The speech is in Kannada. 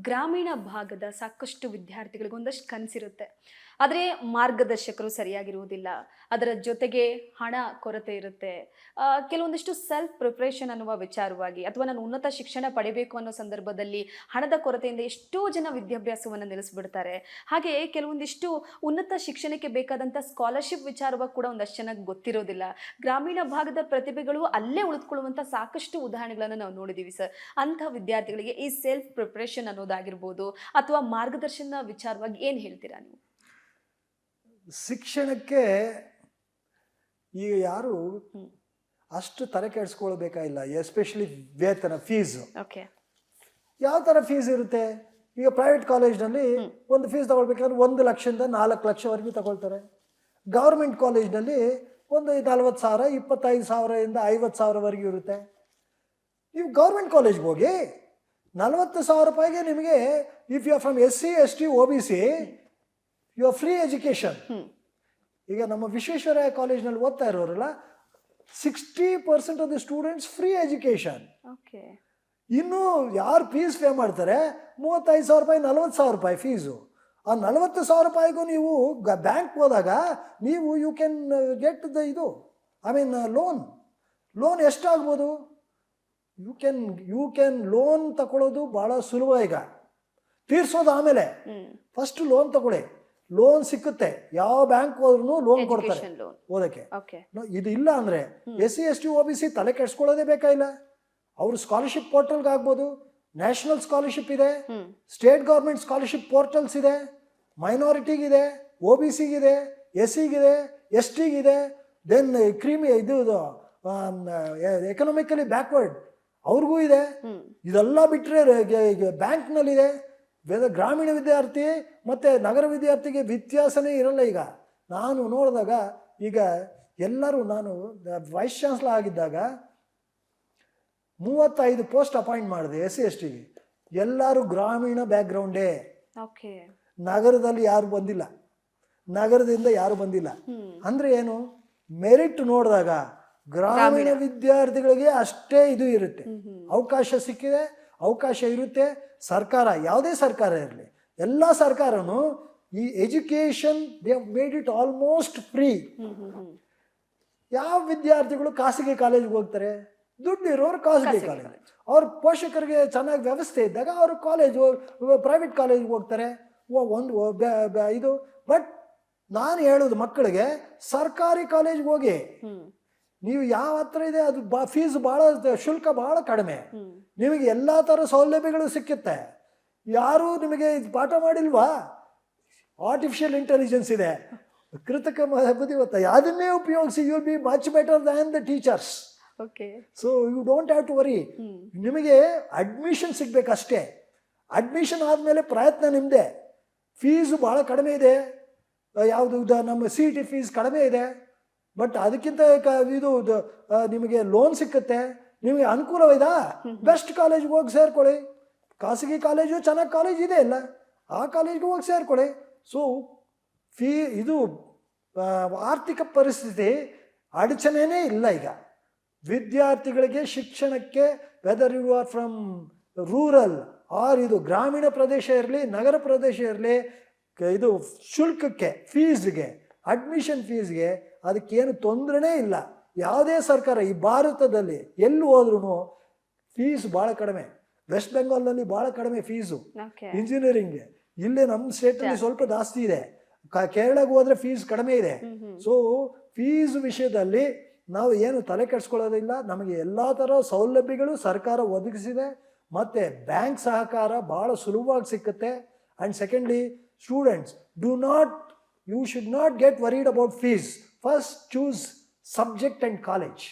ಗ್ರಾಮೀಣ ಭಾಗದ ಸಾಕಷ್ಟು ವಿದ್ಯಾರ್ಥಿಗಳಿಗೆ ಒಂದಷ್ಟು ಕನಸಿರುತ್ತೆ. ಆದರೆ ಮಾರ್ಗದರ್ಶಕರು ಸರಿಯಾಗಿರುವುದಿಲ್ಲ. ಅದರ ಜೊತೆಗೆ ಹಣ ಕೊರತೆ ಇರುತ್ತೆ. ಕೆಲವೊಂದಿಷ್ಟು ಸೆಲ್ಫ್ ಪ್ರಿಪರೇಷನ್ ಅನ್ನುವ ವಿಚಾರವಾಗಿ ಅಥವಾ ನಾನು ಉನ್ನತ ಶಿಕ್ಷಣ ಪಡಿಬೇಕು ಅನ್ನೋ ಸಂದರ್ಭದಲ್ಲಿ ಹಣದ ಕೊರತೆಯಿಂದ ಎಷ್ಟೋ ಜನ ವಿದ್ಯಾಭ್ಯಾಸವನ್ನು ನಿಲ್ಲಿಸ್ಬಿಡ್ತಾರೆ. ಹಾಗೆ ಕೆಲವೊಂದಿಷ್ಟು ಉನ್ನತ ಶಿಕ್ಷಣಕ್ಕೆ ಬೇಕಾದಂಥ ಸ್ಕಾಲರ್‌ಶಿಪ್ ವಿಚಾರವಾಗಿ ಕೂಡ ಒಂದಷ್ಟು ಜನಕ್ಕೆ ಗೊತ್ತಿರೋದಿಲ್ಲ. ಗ್ರಾಮೀಣ ಭಾಗದ ಪ್ರತಿಭೆಗಳು ಅಲ್ಲೇ ಉಳಿದುಕೊಳ್ಳುವಂಥ ಸಾಕಷ್ಟು ಉದಾಹರಣೆಗಳನ್ನು ನಾವು ನೋಡಿದ್ದೀವಿ ಸರ್. ಅಂಥ ವಿದ್ಯಾರ್ಥಿಗಳಿಗೆ ಈ ಸೆಲ್ಫ್ ಪ್ರಿಪರೇಷನ್ ಅನ್ನೋದಾಗಿರ್ಬೋದು ಅಥವಾ ಮಾರ್ಗದರ್ಶನ ವಿಚಾರವಾಗಿ ಏನು ಹೇಳ್ತೀರಾ ನೀವು? ಶಿಕ್ಷಣಕ್ಕೆ ಈಗ ಯಾರು ಅಷ್ಟು ತಲೆ ಕೆಡಿಸ್ಕೊಳ್ಬೇಕಾಗಿಲ್ಲ. ಎಸ್ಪೆಷಲಿ ವೇತನ, ಫೀಸು ಓಕೆ. ಯಾವ ಥರ ಫೀಸ್ ಇರುತ್ತೆ? ಈಗ ಪ್ರೈವೇಟ್ ಕಾಲೇಜ್ನಲ್ಲಿ ಒಂದು ಫೀಸ್ ತಗೊಳ್ಬೇಕಾದ್ರೆ 1 ಲಕ್ಷದಿಂದ 4 ಲಕ್ಷವರೆಗೂ ತಗೊಳ್ತಾರೆ. ಗೌರ್ಮೆಂಟ್ ಕಾಲೇಜ್ನಲ್ಲಿ ಒಂದು 40,000, 25,000ದಿಂದ 50,000ವರೆಗೂ ಇರುತ್ತೆ. ನೀವು ಗೌರ್ಮೆಂಟ್ ಕಾಲೇಜ್ಗೆ ಹೋಗಿ 40,000 ರೂಪಾಯಿಗೆ ನಿಮಗೆ, if you are from SC, ST, OBC, you are free education. ಈಗ ನಮ್ಮ ವಿಶ್ವೇಶ್ವರಯ್ಯ ಕಾಲೇಜ್ನಲ್ಲಿ ಓದ್ತಾ ಇರೋರಲ್ಲ, 60% of the students free education. Okay. ಇನ್ನು ಯಾರು ಫೀಸ್ ಪೇ ಮಾಡ್ತಾರೆ 35,000 ರೂಪಾಯಿ, 40,000 ರೂಪಾಯಿ ಫೀಸು. ಆ 40,000 ರೂಪಾಯಿಗೂ ನೀವು ಬ್ಯಾಂಕ್ ಹೋದಾಗ ನೀವು ಯು ಕ್ಯಾನ್ ಗೆಟ್ ದ ಇದು ಲೋನ್ ಎಷ್ಟಾಗ್ಬೋದು? ಯು ಕ್ಯಾನ್ ಲೋನ್ ತಗೊಳ್ಳೋದು ಭಾಳ ಸುಲಭ. ಈಗ ತೀರ್ಸೋದು ಆಮೇಲೆ, ಫಸ್ಟ್ ಲೋನ್ ತಗೊಳ್ಳಿ. ಲೋನ್ ಸಿಕ್ಕುತ್ತೆ, ಯಾವ ಬ್ಯಾಂಕ್ ಹೋದ್ರೂ ಲೋನ್ ಕೊಡ್ತಾರೆ ಓದಕ್ಕೆ. ಇದು ಇಲ್ಲ ಅಂದ್ರೆ SC, ST, OBC ತಲೆ ಕೆಡ್ಸ್ಕೊಳ್ಳೋದೇ ಬೇಕಾಗಿಲ್ಲ. ಅವರು ಸ್ಕಾಲರ್ಶಿಪ್ ಪೋರ್ಟಲ್ಗೆ ಆಗ್ಬೋದು. ನ್ಯಾಷನಲ್ ಸ್ಕಾಲರ್ಶಿಪ್ ಇದೆ, ಸ್ಟೇಟ್ ಗೌರ್ಮೆಂಟ್ ಸ್ಕಾಲರ್ಶಿಪ್ ಪೋರ್ಟಲ್ಸ್ ಇದೆ, ಮೈನಾರಿಟಿಗಿದೆ, OBCಗಿದೆ, SCಗಿದೆ, STಗಿದೆ, ದೆನ್ ಎಕನಾಮಿಕಲಿ ಬ್ಯಾಕ್ವರ್ಡ್ ಅವ್ರಿಗೂ ಇದೆ. ಇದೆಲ್ಲ ಬಿಟ್ಟರೆ ಬ್ಯಾಂಕ್ನಲ್ಲಿದೆ. ಗ್ರಾಮೀಣ ವಿದ್ಯಾರ್ಥಿ ಮತ್ತು ನಗರ ವಿದ್ಯಾರ್ಥಿಗೆ ವ್ಯತ್ಯಾಸನೇ ಇರಲ್ಲ. ಈಗ ನಾನು ನೋಡಿದಾಗ, ಈಗ ಎಲ್ಲರೂ, ನಾನು ವೈಸ್ ಚಾನ್ಸಲರ್ ಆಗಿದ್ದಾಗ 35 ಪೋಸ್ಟ್ ಅಪಾಯಿಂಟ್ ಮಾಡಿದೆ SC, STಗೆ. ಎಲ್ಲರೂ ಗ್ರಾಮೀಣ ಬ್ಯಾಕ್ಗ್ರೌಂಡೇ. ನಗರದಲ್ಲಿ ಯಾರು ಬಂದಿಲ್ಲ, ನಗರದಿಂದ ಯಾರು ಬಂದಿಲ್ಲ. ಅಂದರೆ ಏನು? ಮೆರಿಟ್ ನೋಡಿದಾಗ ಗ್ರಾಮೀಣ ವಿದ್ಯಾರ್ಥಿಗಳಿಗೆ ಅಷ್ಟೇ ಇದು ಇರುತ್ತೆ. ಅವಕಾಶ ಸಿಕ್ಕಿದೆ, ಅವಕಾಶ ಇರುತ್ತೆ. ಸರ್ಕಾರ, ಯಾವುದೇ ಸರ್ಕಾರ ಇರಲಿ, ಎಲ್ಲ ಸರ್ಕಾರನು ಈ education they made it almost free. ಯಾವ ವಿದ್ಯಾರ್ಥಿಗಳು ಖಾಸಗಿ ಕಾಲೇಜ್ಗೆ ಹೋಗ್ತಾರೆ? ದುಡ್ಡು ಇರೋರು ಖಾಸಗಿ ಕಾಲೇಜ್. ಅವ್ರ ಪೋಷಕರಿಗೆ ಚೆನ್ನಾಗಿ ವ್ಯವಸ್ಥೆ ಇದ್ದಾಗ ಅವರು ಪ್ರೈವೇಟ್ ಕಾಲೇಜ್ಗೆ ಹೋಗ್ತಾರೆ. ಇದು ಬಟ್ ನಾನು ಹೇಳೋದು ಮಕ್ಕಳಿಗೆ, ಸರ್ಕಾರಿ ಕಾಲೇಜ್ಗೆ ಹೋಗಿ. ನೀವು ಯಾವ ಹತ್ರ ಇದೆ ಅದು ಫೀಸ್ ಭಾಳ, ಶುಲ್ಕ ಭಾಳ ಕಡಿಮೆ. ನಿಮಗೆ ಎಲ್ಲ ಥರ ಸೌಲಭ್ಯಗಳು ಸಿಕ್ಕುತ್ತೆ. ಯಾರೂ ನಿಮಗೆ ಪಾಠ ಮಾಡಿಲ್ವಾ? ಆರ್ಟಿಫಿಷಿಯಲ್ ಇಂಟೆಲಿಜೆನ್ಸ್ ಇದೆ, ಕೃತಕ ಬುದ್ಧಿಮತ್ತೆ, ಅದನ್ನೇ ಉಪಯೋಗಿಸಿ you will be much better than the teachers. So you don't have to worry. ನಿಮಗೆ ಅಡ್ಮಿಷನ್ ಸಿಗ್ಬೇಕಷ್ಟೇ. ಅಡ್ಮಿಷನ್ ಆದಮೇಲೆ ಪ್ರಯತ್ನ ನಿಮ್ಮದೇ. ಫೀಸು ಭಾಳ ಕಡಿಮೆ ಇದೆ. ಯಾವುದು ನಮ್ಮ CET ಫೀಸ್ ಕಡಿಮೆ ಇದೆ. ಬಟ್ ಅದಕ್ಕಿಂತ ಇದು ನಿಮಗೆ ಲೋನ್ ಸಿಕ್ಕುತ್ತೆ. ನಿಮಗೆ ಅನುಕೂಲವಿದಾ? ಬೆಸ್ಟ್ ಕಾಲೇಜ್ಗೆ ಹೋಗಿ ಸೇರ್ಕೊಳ್ಳಿ. ಖಾಸಗಿ ಕಾಲೇಜು ಚೆನ್ನಾಗಿ ಕಾಲೇಜ್ ಇದೆ ಅಲ್ಲ, ಆ ಕಾಲೇಜ್ಗೆ ಹೋಗಿ ಸೇರ್ಕೊಳ್ಳಿ. ಸೊ ಇದು ಆರ್ಥಿಕ ಪರಿಸ್ಥಿತಿ ಅಡಚಣೆನೇ ಇಲ್ಲ ಈಗ ವಿದ್ಯಾರ್ಥಿಗಳಿಗೆ ಶಿಕ್ಷಣಕ್ಕೆ. Whether you are from rural or ಇದು ಗ್ರಾಮೀಣ ಪ್ರದೇಶ ಇರಲಿ, ನಗರ ಪ್ರದೇಶ ಇರಲಿ, ಇದು ಶುಲ್ಕಕ್ಕೆ, ಫೀಸ್ಗೆ, ಅಡ್ಮಿಷನ್ ಫೀಸ್ಗೆ ಅದಕ್ಕೇನು ತೊಂದರೆನೇ ಇಲ್ಲ. ಯಾವುದೇ ಸರ್ಕಾರ ಈ ಭಾರತದಲ್ಲಿ ಎಲ್ಲಿ ಹೋದ್ರೂ ಫೀಸ್ ಭಾಳ ಕಡಿಮೆ. ವೆಸ್ಟ್ ಬೆಂಗಾಲ್ನಲ್ಲಿ ಭಾಳ ಕಡಿಮೆ ಫೀಸು ಇಂಜಿನಿಯರಿಂಗ್ಗೆ. ಇಲ್ಲೇ ನಮ್ಮ ಸ್ಟೇಟಲ್ಲಿ ಸ್ವಲ್ಪ ಜಾಸ್ತಿ ಇದೆ. ಕೇರಳಕ್ಕೆ ಹೋದ್ರೆ ಫೀಸ್ ಕಡಿಮೆ ಇದೆ. ಸೊ ಫೀಸ್ ವಿಷಯದಲ್ಲಿ ನಾವು ಏನು ತಲೆ ಕೆಡಿಸ್ಕೊಳ್ಳೋದಿಲ್ಲ. ನಮಗೆ ಎಲ್ಲ ಥರ ಸೌಲಭ್ಯಗಳು ಸರ್ಕಾರ ಒದಗಿಸಿದೆ. ಮತ್ತು ಬ್ಯಾಂಕ್ ಸಹಕಾರ ಭಾಳ ಸುಲಭವಾಗಿ ಸಿಕ್ಕುತ್ತೆ. And secondly, students you should not get worried about fees. First choose subject and college.